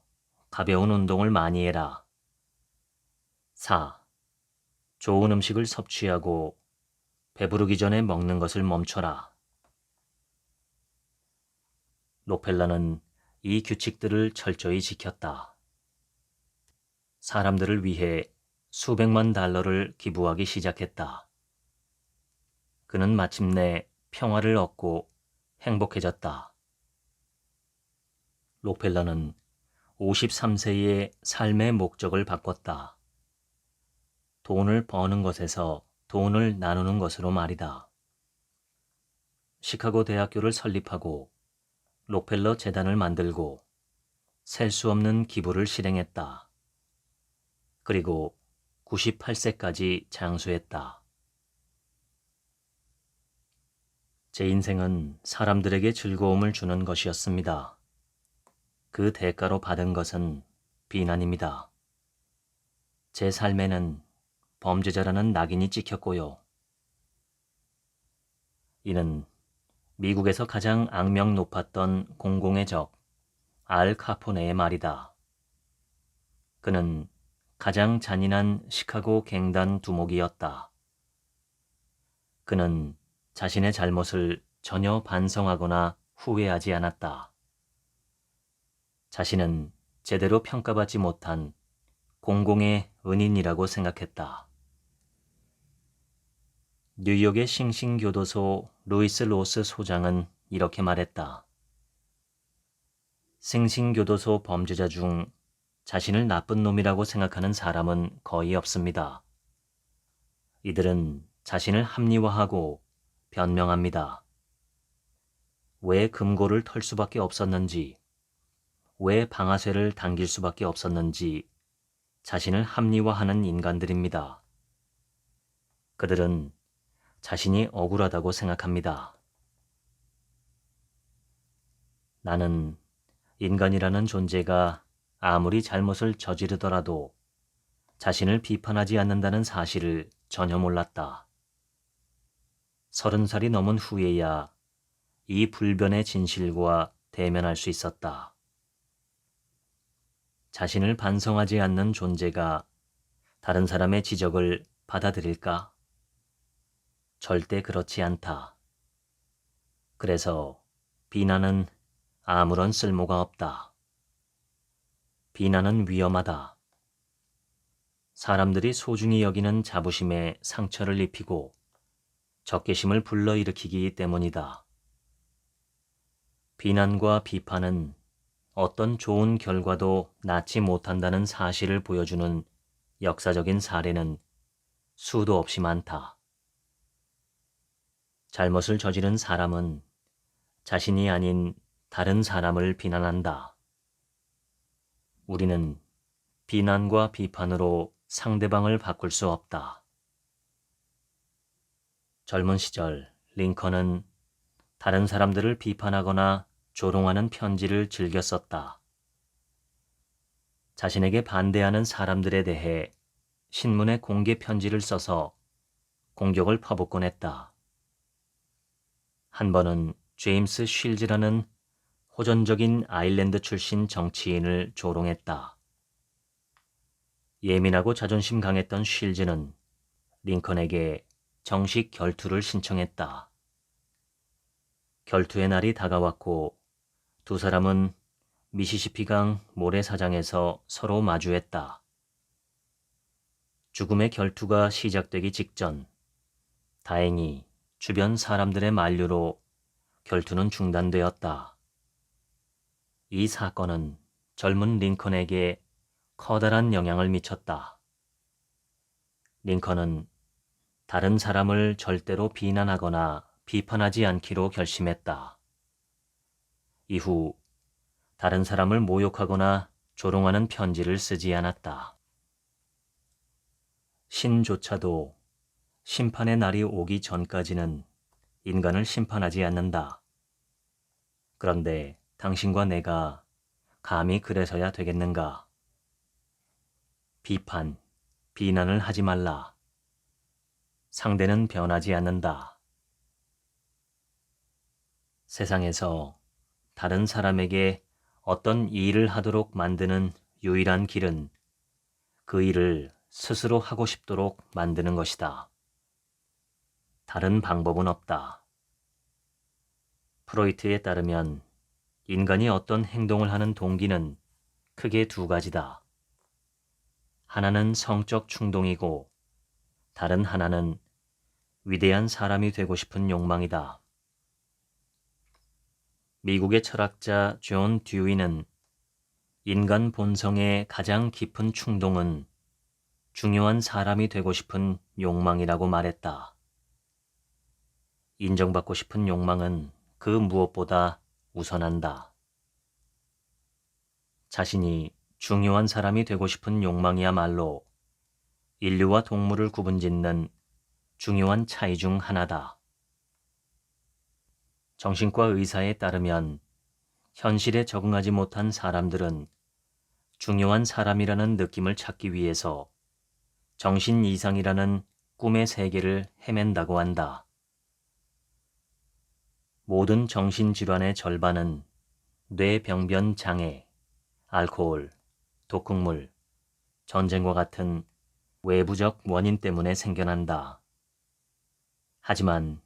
가벼운 운동을 많이 해라. 4. 좋은 음식을 섭취하고 배부르기 전에 먹는 것을 멈춰라. 록펠러는 이 규칙들을 철저히 지켰다. 사람들을 위해 수백만 달러를 기부하기 시작했다. 그는 마침내 평화를 얻고 행복해졌다. 록펠러는 53세의 삶의 목적을 바꿨다. 돈을 버는 것에서 돈을 나누는 것으로 말이다. 시카고 대학교를 설립하고 록펠러 재단을 만들고 셀 수 없는 기부를 실행했다. 그리고 98세까지 장수했다. 제 인생은 사람들에게 즐거움을 주는 것이었습니다. 그 대가로 받은 것은 비난입니다. 제 삶에는 범죄자라는 낙인이 찍혔고요. 이는 미국에서 가장 악명 높았던 공공의 적, 알 카포네의 말이다. 그는 가장 잔인한 시카고 갱단 두목이었다. 그는 자신의 잘못을 전혀 반성하거나 후회하지 않았다. 자신은 제대로 평가받지 못한 공공의 은인이라고 생각했다. 뉴욕의 싱싱교도소 루이스 로스 소장은 이렇게 말했다. 싱싱교도소 범죄자 중 자신을 나쁜 놈이라고 생각하는 사람은 거의 없습니다. 이들은 자신을 합리화하고 변명합니다. 왜 금고를 털 수밖에 없었는지, 왜 방아쇠를 당길 수밖에 없었는지 자신을 합리화하는 인간들입니다. 그들은 자신이 억울하다고 생각합니다. 나는 인간이라는 존재가 아무리 잘못을 저지르더라도 자신을 비판하지 않는다는 사실을 전혀 몰랐다. 30살이 넘은 후에야 이 불변의 진실과 대면할 수 있었다. 자신을 반성하지 않는 존재가 다른 사람의 지적을 받아들일까? 절대 그렇지 않다. 그래서 비난은 아무런 쓸모가 없다. 비난은 위험하다. 사람들이 소중히 여기는 자부심에 상처를 입히고 적개심을 불러일으키기 때문이다. 비난과 비판은 어떤 좋은 결과도 낳지 못한다는 사실을 보여주는 역사적인 사례는 수도 없이 많다. 잘못을 저지른 사람은 자신이 아닌 다른 사람을 비난한다. 우리는 비난과 비판으로 상대방을 바꿀 수 없다. 젊은 시절 링컨은 다른 사람들을 비판하거나 조롱하는 편지를 즐겨 썼다. 자신에게 반대하는 사람들에 대해 신문에 공개 편지를 써서 공격을 퍼붓곤 했다. 한 번은 제임스 쉴즈라는 호전적인 아일랜드 출신 정치인을 조롱했다. 예민하고 자존심 강했던 쉴즈는 링컨에게 정식 결투를 신청했다. 결투의 날이 다가왔고 두 사람은 미시시피강 모래사장에서 서로 마주했다. 죽음의 결투가 시작되기 직전 다행히 주변 사람들의 만류로 결투는 중단되었다. 이 사건은 젊은 링컨에게 커다란 영향을 미쳤다. 링컨은 다른 사람을 절대로 비난하거나 비판하지 않기로 결심했다. 이후 다른 사람을 모욕하거나 조롱하는 편지를 쓰지 않았다. 신조차도 심판의 날이 오기 전까지는 인간을 심판하지 않는다. 그런데 당신과 내가 감히 그래서야 되겠는가? 비판, 비난을 하지 말라. 상대는 변하지 않는다. 세상에서 다른 사람에게 어떤 일을 하도록 만드는 유일한 길은 그 일을 스스로 하고 싶도록 만드는 것이다. 다른 방법은 없다. 프로이트에 따르면 인간이 어떤 행동을 하는 동기는 크게 두 가지다. 하나는 성적 충동이고 다른 하나는 위대한 사람이 되고 싶은 욕망이다. 미국의 철학자 존 듀이는 인간 본성의 가장 깊은 충동은 중요한 사람이 되고 싶은 욕망이라고 말했다. 인정받고 싶은 욕망은 그 무엇보다 우선한다. 자신이 중요한 사람이 되고 싶은 욕망이야말로 인류와 동물을 구분짓는 중요한 차이 중 하나다. 정신과 의사에 따르면 현실에 적응하지 못한 사람들은 중요한 사람이라는 느낌을 찾기 위해서 정신 이상이라는 꿈의 세계를 헤맨다고 한다. 모든 정신질환의 절반은 뇌병변 장애, 알코올, 독극물, 전쟁과 같은 외부적 원인 때문에 생겨난다. 하지만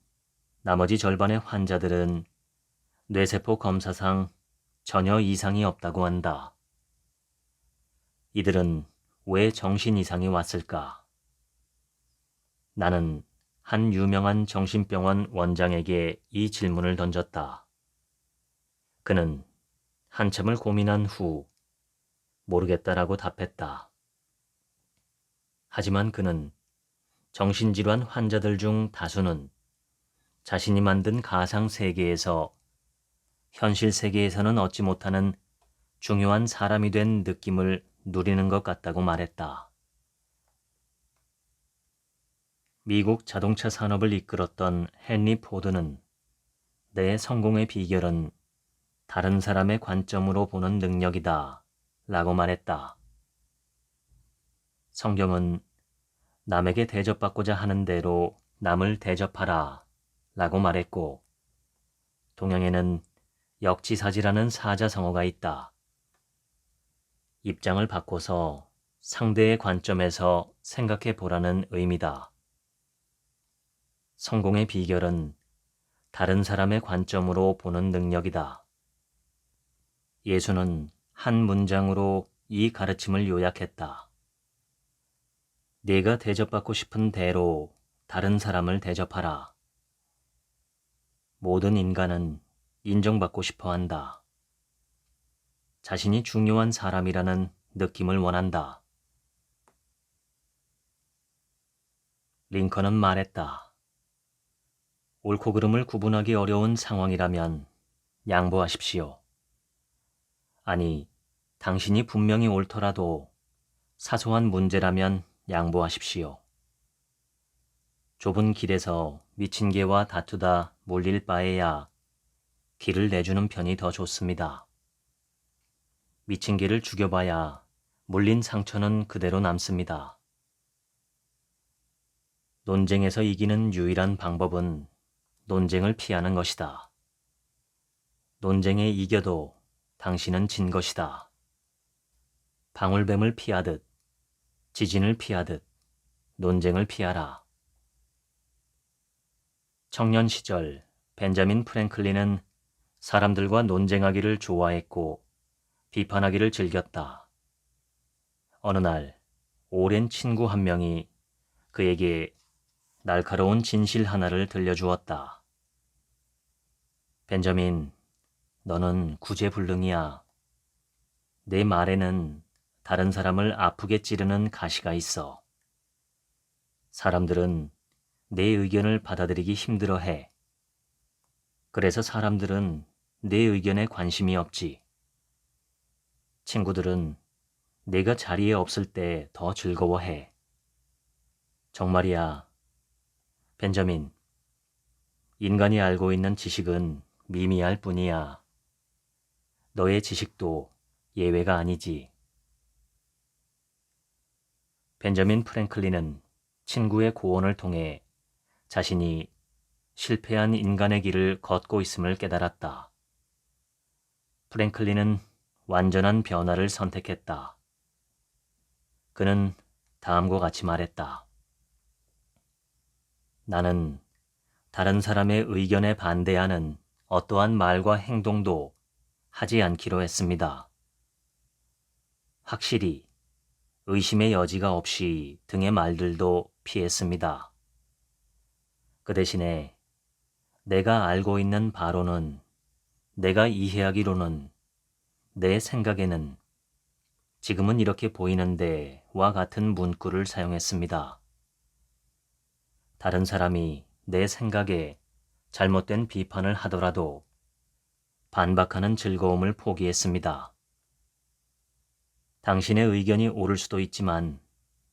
나머지 절반의 환자들은 뇌세포 검사상 전혀 이상이 없다고 한다. 이들은 왜 정신 이상이 왔을까? 나는 한 유명한 정신병원 원장에게 이 질문을 던졌다. 그는 한참을 고민한 후 모르겠다라고 답했다. 하지만 그는 정신질환 환자들 중 다수는 자신이 만든 가상 세계에서 현실 세계에서는 얻지 못하는 중요한 사람이 된 느낌을 누리는 것 같다고 말했다. 미국 자동차 산업을 이끌었던 헨리 포드는 내 성공의 비결은 다른 사람의 관점으로 보는 능력이다 라고 말했다. 성경은 남에게 대접받고자 하는 대로 남을 대접하라 라고 말했고, 동양에는 역지사지라는 사자성어가 있다. 입장을 바꿔서 상대의 관점에서 생각해 보라는 의미다. 성공의 비결은 다른 사람의 관점으로 보는 능력이다. 예수는 한 문장으로 이 가르침을 요약했다. 네가 대접받고 싶은 대로 다른 사람을 대접하라. 모든 인간은 인정받고 싶어 한다. 자신이 중요한 사람이라는 느낌을 원한다. 링컨은 말했다. 옳고 그름을 구분하기 어려운 상황이라면 양보하십시오. 아니, 당신이 분명히 옳더라도 사소한 문제라면 양보하십시오. 좁은 길에서 미친 개와 다투다 몰릴 바에야 길을 내주는 편이 더 좋습니다. 미친 개를 죽여봐야 물린 상처는 그대로 남습니다. 논쟁에서 이기는 유일한 방법은 논쟁을 피하는 것이다. 논쟁에 이겨도 당신은 진 것이다. 방울뱀을 피하듯, 지진을 피하듯 논쟁을 피하라. 청년 시절 벤자민 프랭클린은 사람들과 논쟁하기를 좋아했고 비판하기를 즐겼다. 어느 날 오랜 친구 한 명이 그에게 날카로운 진실 하나를 들려주었다. 벤자민, 너는 구제불능이야. 내 말에는 다른 사람을 아프게 찌르는 가시가 있어. 사람들은 내 의견을 받아들이기 힘들어해. 그래서 사람들은 내 의견에 관심이 없지. 친구들은 내가 자리에 없을 때 더 즐거워해. 정말이야. 벤자민, 인간이 알고 있는 지식은 미미할 뿐이야. 너의 지식도 예외가 아니지. 벤자민 프랭클린은 친구의 고언을 통해 자신이 실패한 인간의 길을 걷고 있음을 깨달았다. 프랭클린은 완전한 변화를 선택했다. 그는 다음과 같이 말했다. 나는 다른 사람의 의견에 반대하는 어떠한 말과 행동도 하지 않기로 했습니다. 확실히 의심의 여지가 없이 등의 말들도 피했습니다. 그 대신에 내가 알고 있는 바로는, 내가 이해하기로는, 내 생각에는, 지금은 이렇게 보이는데와 같은 문구를 사용했습니다. 다른 사람이 내 생각에 잘못된 비판을 하더라도 반박하는 즐거움을 포기했습니다. 당신의 의견이 옳을 수도 있지만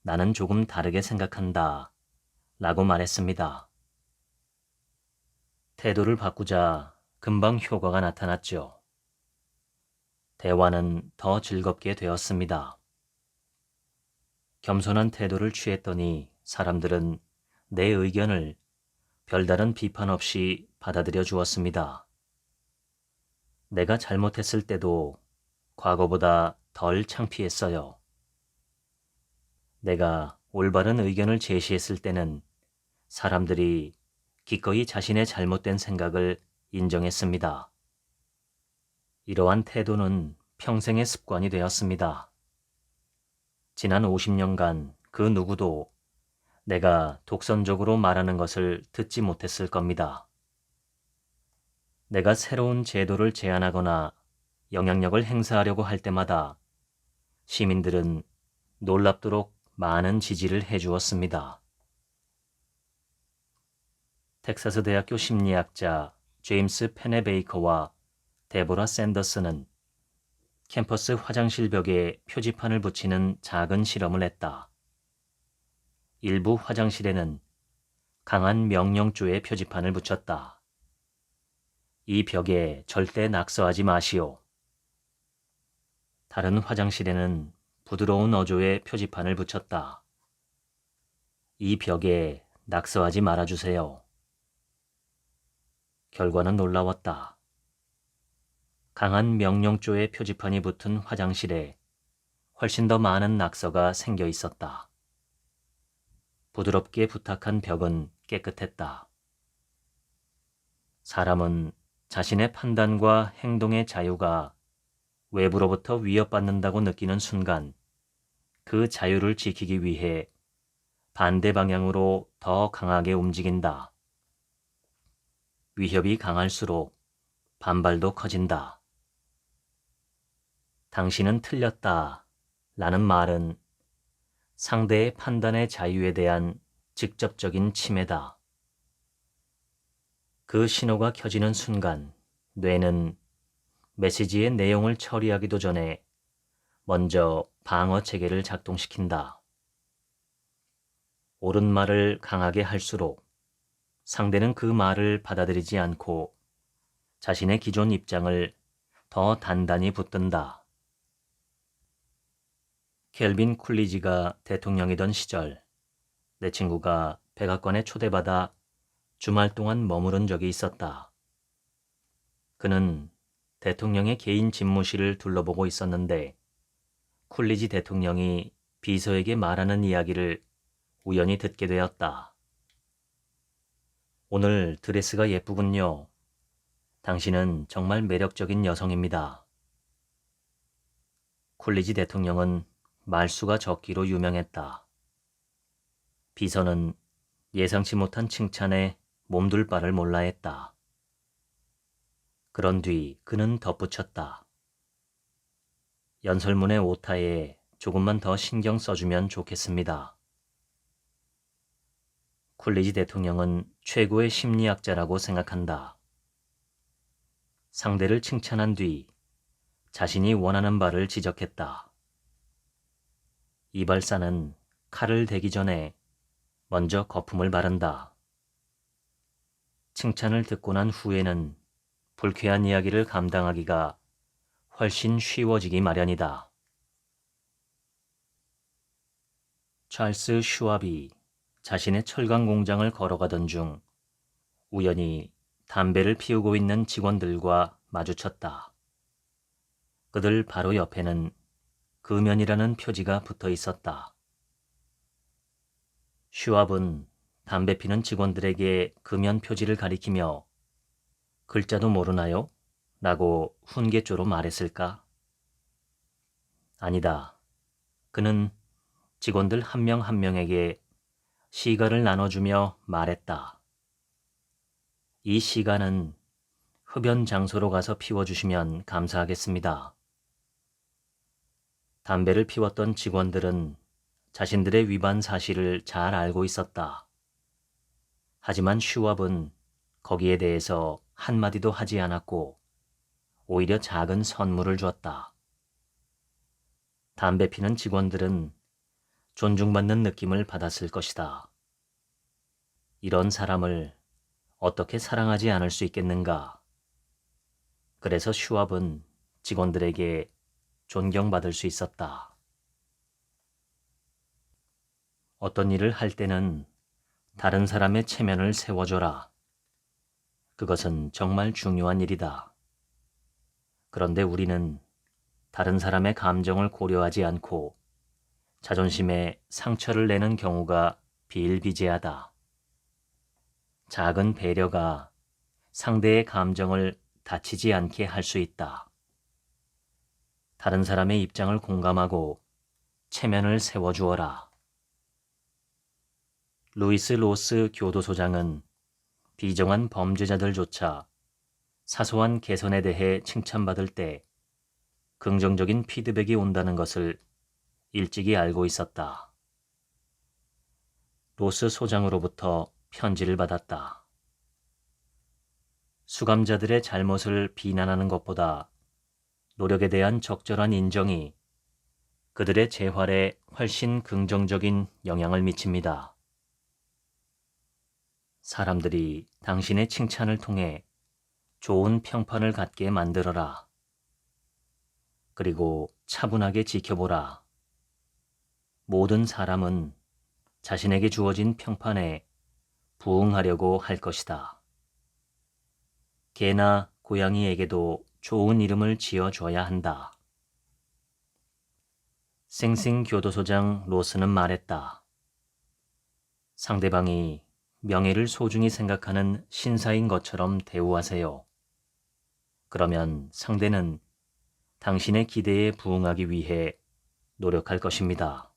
나는 조금 다르게 생각한다 라고 말했습니다. 태도를 바꾸자 금방 효과가 나타났죠. 대화는 더 즐겁게 되었습니다. 겸손한 태도를 취했더니 사람들은 내 의견을 별다른 비판 없이 받아들여 주었습니다. 내가 잘못했을 때도 과거보다 덜 창피했어요. 내가 올바른 의견을 제시했을 때는 사람들이 기꺼이 자신의 잘못된 생각을 인정했습니다. 이러한 태도는 평생의 습관이 되었습니다. 지난 50년간 그 누구도 내가 독선적으로 말하는 것을 듣지 못했을 겁니다. 내가 새로운 제도를 제안하거나 영향력을 행사하려고 할 때마다 시민들은 놀랍도록 많은 지지를 해주었습니다. 텍사스 대학교 심리학자 제임스 페네베이커와 데보라 샌더스는 캠퍼스 화장실 벽에 표지판을 붙이는 작은 실험을 했다. 일부 화장실에는 강한 명령조의 표지판을 붙였다. 이 벽에 절대 낙서하지 마시오. 다른 화장실에는 부드러운 어조의 표지판을 붙였다. 이 벽에 낙서하지 말아주세요. 결과는 놀라웠다. 강한 명령조의 표지판이 붙은 화장실에 훨씬 더 많은 낙서가 생겨 있었다. 부드럽게 부탁한 벽은 깨끗했다. 사람은 자신의 판단과 행동의 자유가 외부로부터 위협받는다고 느끼는 순간 그 자유를 지키기 위해 반대 방향으로 더 강하게 움직인다. 위협이 강할수록 반발도 커진다. 당신은 틀렸다 라는 말은 상대의 판단의 자유에 대한 직접적인 침해다. 그 신호가 켜지는 순간 뇌는 메시지의 내용을 처리하기도 전에 먼저 방어 체계를 작동시킨다. 옳은 말을 강하게 할수록 상대는 그 말을 받아들이지 않고 자신의 기존 입장을 더 단단히 붙든다. 켈빈 쿨리지가 대통령이던 시절 내 친구가 백악관에 초대받아 주말 동안 머무른 적이 있었다. 그는 대통령의 개인 집무실을 둘러보고 있었는데 쿨리지 대통령이 비서에게 말하는 이야기를 우연히 듣게 되었다. 오늘 드레스가 예쁘군요. 당신은 정말 매력적인 여성입니다. 쿨리지 대통령은 말수가 적기로 유명했다. 비서는 예상치 못한 칭찬에 몸둘 바를 몰라 했다. 그런 뒤 그는 덧붙였다. 연설문의 오타에 조금만 더 신경 써주면 좋겠습니다. 쿨리지 대통령은 최고의 심리학자라고 생각한다. 상대를 칭찬한 뒤 자신이 원하는 바를 지적했다. 이발사는 칼을 대기 전에 먼저 거품을 바른다. 칭찬을 듣고 난 후에는 불쾌한 이야기를 감당하기가 훨씬 쉬워지기 마련이다. 찰스 슈왑이 자신의 철강 공장을 걸어가던 중 우연히 담배를 피우고 있는 직원들과 마주쳤다. 그들 바로 옆에는 금연이라는 표지가 붙어 있었다. 슈왑은 담배 피는 직원들에게 금연 표지를 가리키며 글자도 모르나요? 라고 훈계조로 말했을까? 아니다. 그는 직원들 한 명 한 명에게 시가를 나눠주며 말했다. 이 시가는 흡연 장소로 가서 피워주시면 감사하겠습니다. 담배를 피웠던 직원들은 자신들의 위반 사실을 잘 알고 있었다. 하지만 슈왑은 거기에 대해서 한마디도 하지 않았고 오히려 작은 선물을 줬다. 담배 피는 직원들은 존중받는 느낌을 받았을 것이다. 이런 사람을 어떻게 사랑하지 않을 수 있겠는가? 그래서 슈왑은 직원들에게 존경받을 수 있었다. 어떤 일을 할 때는 다른 사람의 체면을 세워줘라. 그것은 정말 중요한 일이다. 그런데 우리는 다른 사람의 감정을 고려하지 않고 자존심에 상처를 내는 경우가 비일비재하다. 작은 배려가 상대의 감정을 다치지 않게 할 수 있다. 다른 사람의 입장을 공감하고 체면을 세워주어라. 루이스 로스 교도소장은 비정한 범죄자들조차 사소한 개선에 대해 칭찬받을 때 긍정적인 피드백이 온다는 것을 일찍이 알고 있었다. 로스 소장으로부터 편지를 받았다. 수감자들의 잘못을 비난하는 것보다 노력에 대한 적절한 인정이 그들의 재활에 훨씬 긍정적인 영향을 미칩니다. 사람들이 당신의 칭찬을 통해 좋은 평판을 갖게 만들어라. 그리고 차분하게 지켜보라. 모든 사람은 자신에게 주어진 평판에 부응하려고 할 것이다. 개나 고양이에게도 좋은 이름을 지어줘야 한다. 싱싱교도소장 로스는 말했다. 상대방이 명예를 소중히 생각하는 신사인 것처럼 대우하세요. 그러면 상대는 당신의 기대에 부응하기 위해 노력할 것입니다.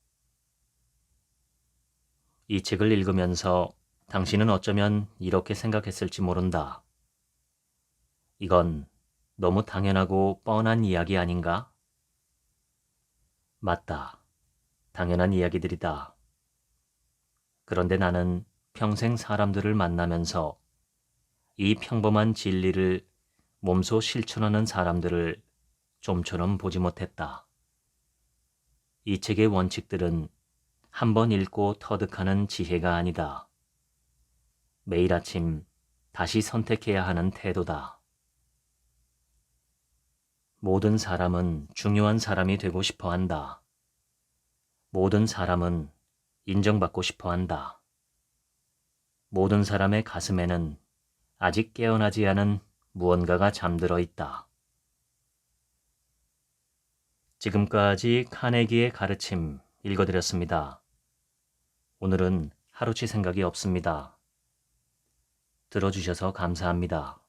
이 책을 읽으면서 당신은 어쩌면 이렇게 생각했을지 모른다. 이건 너무 당연하고 뻔한 이야기 아닌가? 맞다. 당연한 이야기들이다. 그런데 나는 평생 사람들을 만나면서 이 평범한 진리를 몸소 실천하는 사람들을 좀처럼 보지 못했다. 이 책의 원칙들은 한 번 읽고 터득하는 지혜가 아니다. 매일 아침 다시 선택해야 하는 태도다. 모든 사람은 중요한 사람이 되고 싶어 한다. 모든 사람은 인정받고 싶어 한다. 모든 사람의 가슴에는 아직 깨어나지 않은 무언가가 잠들어 있다. 지금까지 카네기의 가르침 읽어드렸습니다. 오늘은 하루치 생각이 없습니다. 들어주셔서 감사합니다.